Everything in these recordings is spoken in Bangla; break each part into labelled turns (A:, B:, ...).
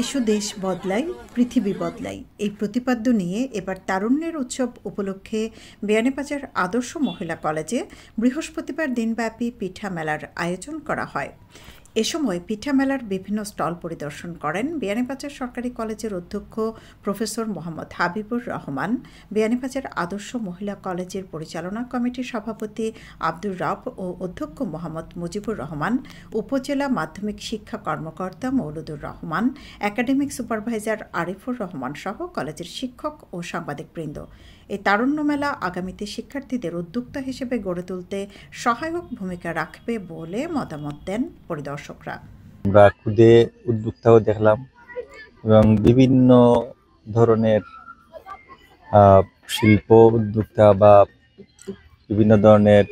A: এসো দেশ বদলাই, পৃথিবী বদলাই এই প্রতিপাদ্য নিয়ে এবার তারুণ্যের উৎসব উপলক্ষে বিয়ানীবাজার আদর্শ মহিলা কলেজে বৃহস্পতিবার দিনব্যাপী পিঠা মেলার আয়োজন করা হয়। এ সময় পিঠা মেলার বিভিন্ন স্টল পরিদর্শন করেন বিয়ানীবাজার সরকারি কলেজের অধ্যক্ষ প্রফেসর মোহাম্মদ হাবিবুর রহমান, বিয়ানীবাজার আদর্শ মহিলা কলেজের পরিচালনা কমিটির সভাপতি আব্দুর রব ও অধ্যক্ষ মোহাম্মদ মুজিবুর রহমান, উপজেলা মাধ্যমিক শিক্ষা কর্মকর্তা মৌলুদুর রহমান, একাডেমিক সুপারভাইজার আরিফুর রহমান সহ কলেজের শিক্ষক ও সাংবাদিকবৃন্দ। এই তারুণ্য মেলা আগামীতে শিক্ষার্থীদের উদ্যোক্তা হিসেবে গড়ে তুলতে সহায়ক ভূমিকা রাখবে বলে মতামত দেন পরিদর্শকরা।
B: আমরা খুদে উদ্যোক্তাও দেখলাম এবং বিভিন্ন ধরনের শিল্প উদ্যোক্তা বা বিভিন্ন ধরনের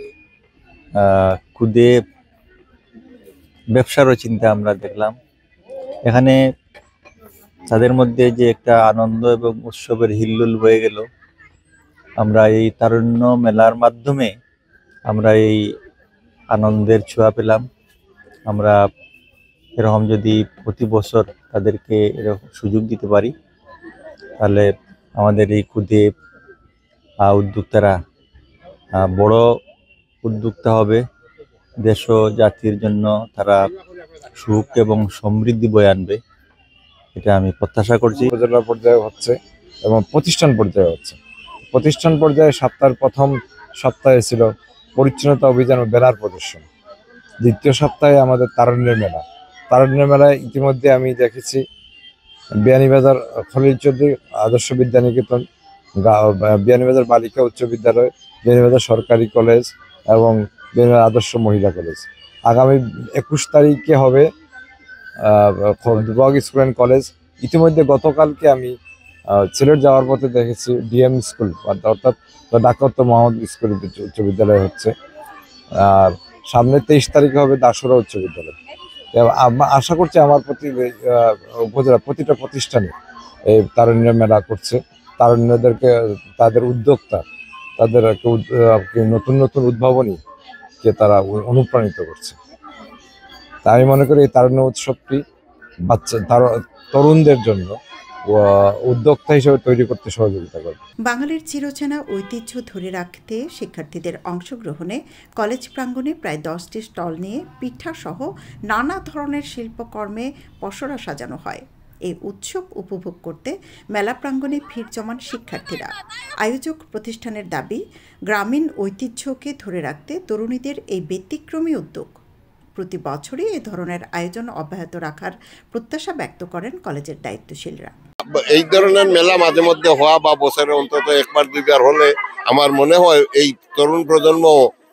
B: খুদে ব্যবসারও চিন্তা আমরা দেখলাম। এখানে তাদের মধ্যে যে একটা আনন্দ এবং উৎসবের হিল্লোল হয়ে গেল, আমরা এই তারুণ্য মেলার মাধ্যমে আমরা এই আনন্দের ছোঁয়া পেলাম। আমরা এরকম যদি প্রতি বছর তাদেরকে এরকম সুযোগ দিতে পারি, তাহলে আমাদের এই ক্ষুদে উদ্যোক্তারা বড় উদ্যোক্তা হবে। দেশ ও জাতির জন্য তারা সুখ এবং সমৃদ্ধি বয়ে আনবে, এটা আমি প্রত্যাশা করছি।
C: উপজেলা পর্যায়ে হচ্ছে এবং প্রতিষ্ঠান পর্যায়ে হচ্ছে। প্রতিষ্ঠান পর্যায়ে সপ্তাহের প্রথম সপ্তাহে ছিল পরিচ্ছন্নতা অভিযান ও ব্যানার প্রদর্শন। দ্বিতীয় সপ্তাহে আমাদের তারুণ্যের মেলা। তারুণ্যের মেলায় ইতিমধ্যে আমি দেখেছি বিয়ানীবাজার খলিল চৌধুরী আদর্শ বিদ্যানিকেতন, বিয়ানীবাজার বালিকা উচ্চ বিদ্যালয়, বিয়ানীবাজার সরকারি কলেজ এবং বিয়ানীবাজার আদর্শ মহিলা কলেজ। আগামী 21 তারিখে হবে দুবাগ স্কুল অ্যান্ড কলেজ। ইতিমধ্যে গতকালকে আমি সিলেট যাওয়ার পথে দেখেছি ডিএম স্কুল অর্থাৎ ডাক্তার মোহাম্মদ স্কুল উচ্চ বিদ্যালয় হচ্ছে। আর সামনে 23 তারিখে হবে দাসুরা উচ্চ বিদ্যালয়। আশা করছি আমার উপজেলা প্রতিটা প্রতিষ্ঠানে এই তারুণ্য মেলা করছে। তারুণ্যদেরকে তাদের উদ্যোক্তা, তাদের নতুন নতুন উদ্ভাবনীকে তারা অনুপ্রাণিত করছে। তাই আমি মনে করি এই তারুণ্য উৎসবটি তরুণদের জন্য উদ্যোক্তা হিসেবে তৈরি করতে সহযোগিতা করবে।
A: বাঙালির চিরচেনা ঐতিহ্য ধরে রাখতে শিক্ষার্থীদের অংশগ্রহণে কলেজ প্রাঙ্গণে প্রায় 10টি স্টল নিয়ে পিঠা সহ নানা ধরনের শিল্পকর্মে পসরা সাজানো হয়। এই উৎসব উপভোগ করতে মেলা প্রাঙ্গণে ভিড় জমান শিক্ষার্থীরা। আয়োজক প্রতিষ্ঠানের দাবি, গ্রামীণ ঐতিহ্যকে ধরে রাখতে তরুণীদের এই ব্যতিক্রমী উদ্যোগ। প্রতি বছরই এ ধরনের আয়োজন অব্যাহত রাখার প্রত্যাশা ব্যক্ত করেন কলেজের দায়িত্বশীলরা।
D: এই ধরনের মেলা মাঝে মধ্যে হওয়া বা বছরে অন্তত একবার দুইবার হলে আমার মনে হয় এই তরুণ প্রজন্ম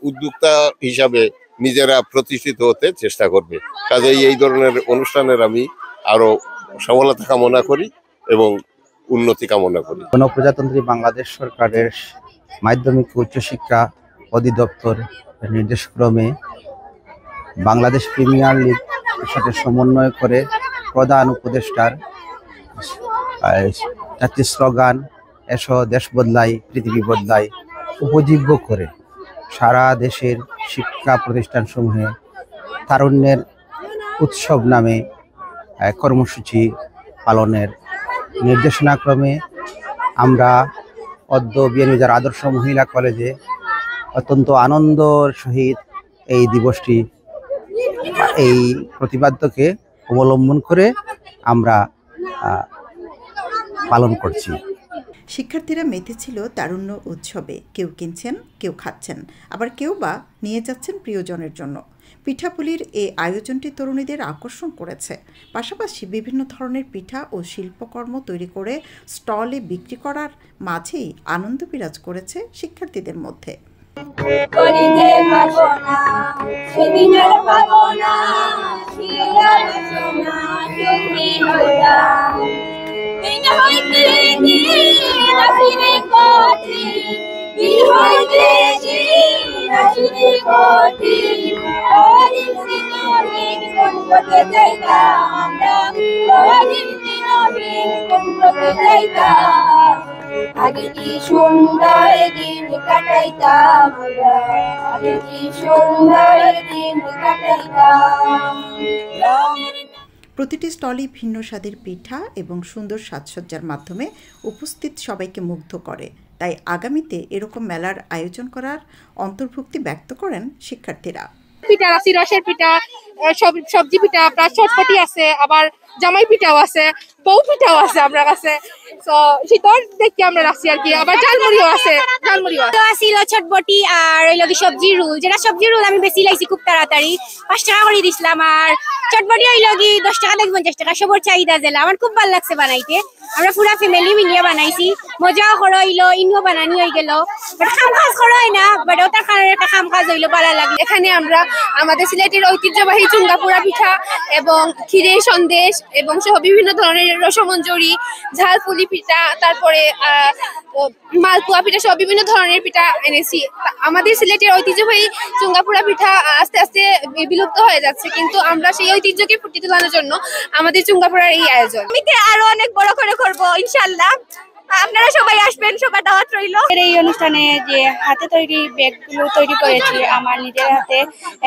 D: উদ্যোক্তা হিসাবে নিজেরা প্রতিষ্ঠিত হতে চেষ্টা করবে। কাজেই এই ধরনের অনুষ্ঠানের আমি আরো সফলতা কামনা করি এবং উন্নতি কামনা করি।
E: গণপ্রজাতন্ত্রী বাংলাদেশ সরকারের মাধ্যমিক উচ্চশিক্ষা অধিদপ্তর নির্দেশক্রমে বাংলাদেশ প্রিমিয়ার লিগ সাথে সমন্বয় করে প্রধান উপদেষ্টার জাতীয় স্লোগান এসো দেশ বদলাই পৃথিবী বদলাই উপজীব্য করে সারা দেশের শিক্ষা প্রতিষ্ঠানসমূহে তারুণ্যের উৎসব নামে কর্মসূচি পালনের নির্দেশনাক্রমে আমরা অদ্য বিয়ানীবাজার আদর্শ মহিলা কলেজে অত্যন্ত আনন্দর সহিত এই দিবসটি, এই প্রতিপাদ্যকে অবলম্বন করে আমরা পালন করছি।
A: শিক্ষার্থীরা মেতেছিল তারুণ্য উৎসবে। কেউ কিনছেন, কেউ খাচ্ছেন, আবার কেউ বা নিয়ে যাচ্ছেন প্রিয়জনের জন্য। পিঠাপুলির এই আয়োজনটি তরুণীদের আকর্ষণ করেছে। পাশাপাশি বিভিন্ন ধরনের পিঠা ও শিল্পকর্ম তৈরি করে স্টলে বিক্রি করার মাঝেই আনন্দ বিরাজ করেছে শিক্ষার্থীদের মধ্যে।
F: আগে কি সুন্দর দিন কাটাইতাম, আগে কি সুন্দর দিন কাটাইতাম।
A: প্রতিটি স্টলই ভিন্ন স্বাদের পিঠা এবং সুন্দর সাজসজ্জার মাধ্যমে উপস্থিত সবাইকে মুগ্ধ করে। তাই আগামীতে এরকম মেলার আয়োজন করার অন্তর্ভুক্তি ব্যক্ত করেন শিক্ষার্থীরা।
G: পিঠা আছে, রসের পিঠা, সবজি পিঠা, প্লাস চটপটি আছে, আবার জামাই পিঠাও আছে, বউ পিঠাও আছে আমরা কাছে। তো শীতল দেখি আমরা রাখছি আর কি, আবার ঝালমুড়িও আছে,
H: ছিল চটপটি আর ওই লগে সবজি রোল, যেটা সবজি রোল আমি বেশি লাইছি খুব তাড়াতাড়ি 5 টাকা করে দিছিলাম, আর চটপটি ওই লগে 10 টাকা থেকে 50 টাকা, সবার চাহিদা জেলা। আমার খুব ভালো লাগছে বানাইতে, আমরা পুরা ফ্যামিলি মিলিয়ে বানাইছি, মজাও করো হইলো, ইনিও বানানি হয়ে গেল, বাট খাম কাজ করো হয় না, বাট ওটার কারণে একটা খাম কাজ হইলো, ভালো লাগে।
G: এখানে আমরা আমাদের সিলেটের ঐতিহ্যবাহী চুঙ্গাপুরা পিঠা এবং ক্ষীরের সন্দেশ এবং সহ বিভিন্ন ধরনের রসমঞ্জরি, ঝালপুলি পিঠা, তারপরে মালপোয়া পিঠা সহ বিভিন্ন ধরনের পিঠা এনেছি। আমাদের সিলেটের ঐতিহ্যবাহী চুঙ্গাপুরা পিঠা আস্তে আস্তে বিলুপ্ত হয়ে যাচ্ছে, কিন্তু আমরা সেই ঐতিহ্যকে ফুটিয়ে তোলার জন্য আমাদের চুঙ্গাপুরার এই আয়োজন।
H: আমি আরো অনেক বড় করে করবো ইনশাল্লাহ, আপনারা সবাই আসবেন, সবার দাওয়াত রইল। এই অনুষ্ঠানে যে হাতে তৈরি ব্যাগগুলো তৈরি করেছি আমার নিজের হাতে,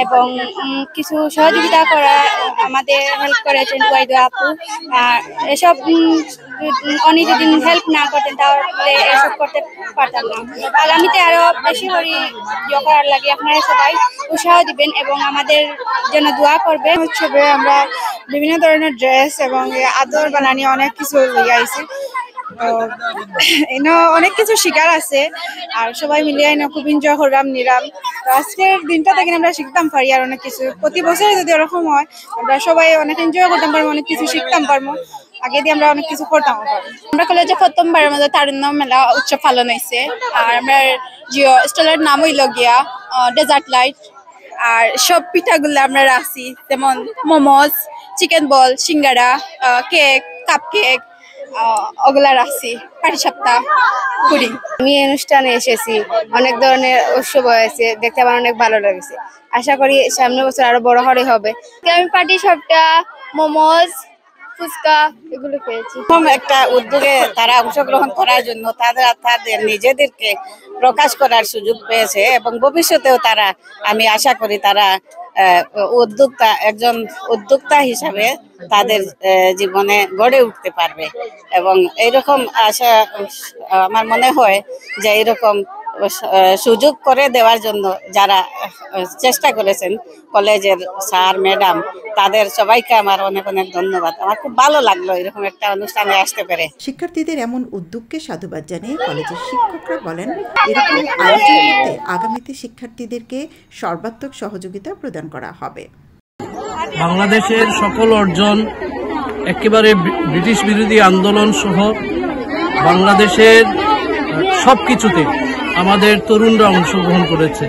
H: এবং কিছু সহযোগিতা করা আমাদের হেল্প করেছেন ওয়াইদু আপু। আর এসব উনি যদি হেল্প না করতেন তাহলে এসব করতে পারতাম না। আগামীতে আরো বেশি করে ইয়ে করার লাগে, আপনারা সবাই উৎসাহ দিবেন এবং আমাদের জন্য দোয়া করবেন।
G: উৎসবে আমরা বিভিন্ন ধরনের ড্রেস এবং আদর বানানি অনেক কিছু লইয়া আইছি, অনেক কিছু শিকার আছে, আর সবাই মিলিয়ে খুব এনজয় করলাম নিলাম। আজকের দিনটা থেকে আমরা শিখতাম পারি আর অনেক কিছু, প্রতি বছরে যদি এরকম হয় আমরা সবাই অনেক এনজয় করতাম পারবো, অনেক কিছু শিখতাম পারবো, আগে দিয়ে আমরা অনেক কিছু করতাম পারবো। আমরা কলেজে প্রথমবারের মধ্যে তারুণ্য মেলা উৎসব পালন হয়েছে, আর আমরা জিও স্টলের নাম হইল গিয়া ডেজার্ট লাইট, আর সব পিঠাগুলো আমরা রাখছি, যেমন মোমোজ, চিকেন বল, সিঙ্গারা, কেক, কাপ কেক, ওগুলা রাখছি, পাটি সাপ্তাহ, পুডিং।
H: আমি এই অনুষ্ঠানে এসেছি, অনেক ধরনের উৎসব হয়েছে, দেখতে আমার অনেক ভালো লেগেছে। আশা করি সামনের বছর আরো বড় করে হবে। আমি পাটি সাপটা, মোমোজ, ফুচকা এগুলো খেয়েছি।
I: একটা উদ্যোগে তারা অংশগ্রহণ করার জন্য তাদের নিজেদেরকে প্রকাশ করার সুযোগ পেয়েছে, এবং ভবিষ্যতেও তারা, আমি আশা করি তারা একজন উদ্যোক্তা হিসাবে তাদের জীবনে গড়ে উঠতে পারবে। এবং এইরকম আশা, আমার মনে হয় যে এইরকম সুযোগ করে দেওয়ার জন্য যারা চেষ্টা করেছেন, কলেজের স্যার ম্যাডাম, তাদের সবাইকে আমার অনেক অনেক ধন্যবাদ। আমার খুব ভালো লাগলো এরকম একটা অনুষ্ঠানে আসতে পেরে।
A: শিক্ষার্থীদের এমন উদ্যোগকে সাধুবাদ জানিয়ে কলেজের শিক্ষকরা বলেন, এরকম আয়োজন করতে আগামীতে শিক্ষার্থীদেরকে সর্বাত্মক সহযোগিতা প্রদান করা হবে।
J: বাংলাদেশের সকল অর্জন, একেবারে ব্রিটিশ বিরোধী আন্দোলন সহ বাংলাদেশের সবকিছুতে আমাদের তরুণরা অংশগ্রহণ করেছে।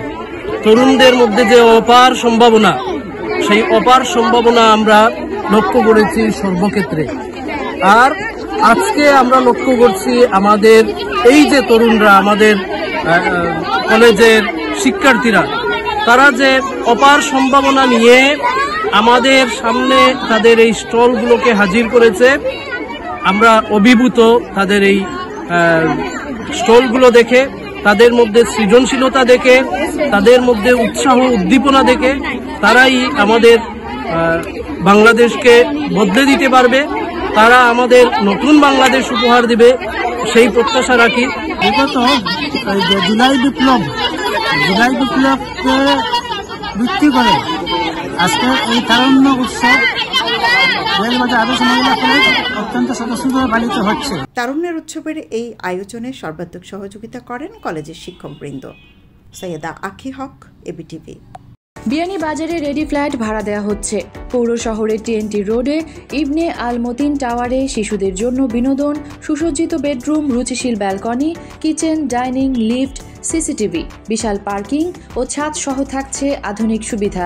J: তরুণদের মধ্যে যে অপার সম্ভাবনা, সেই অপার সম্ভাবনা আমরা লক্ষ্য করেছি সর্বক্ষেত্রে। আর আজকে আমরা লক্ষ্য করছি আমাদের এই যে তরুণরা, আমাদের কলেজের শিক্ষার্থীরা, তারা যে অপার সম্ভাবনা নিয়ে আমাদের সামনে তাদের এই স্টলগুলোকে হাজির করেছে। আমরা অভিভূত তাদের এই স্টলগুলো দেখে, তাদের মধ্যে সৃজনশীলতা দেখে, তাদের মধ্যে উৎসাহ উদ্দীপনা দেখে। তারাই আমাদের বাংলাদেশকে বদলে দিতে পারবে, তারা আমাদের নতুন বাংলাদেশ উপহার দিবে, সেই প্রত্যাশা রাখি।
K: বিগত জুলাই বিপ্লবকে ভিত্তি করে আজকে এই তারুণ্য উৎসব আদর্শ মহিলা কলেজ অত্যন্ত স্বতঃস্ফূর্তভাবে পালিত হচ্ছে।
A: তারুণ্যের উৎসবের এই আয়োজনে সর্বাত্মক সহযোগিতা করেন কলেজের শিক্ষকবৃন্দ। সৈয়দা আখি হক, এবিটিভি।
L: বিয়ানীবাজারে রেডি ফ্ল্যাট ভাড়া দেওয়া হচ্ছে। পৌর শহরের টিএনটি রোডে ইবনে আল মতিন টাওয়ারে শিশুদের জন্য বিনোদন, সুসজ্জিত বেডরুম, রুচিশীল balcony, kitchen, dining, lift, CCTV, বিশাল পার্কিং ও ছাদ সহ থাকছে আধুনিক সুবিধা।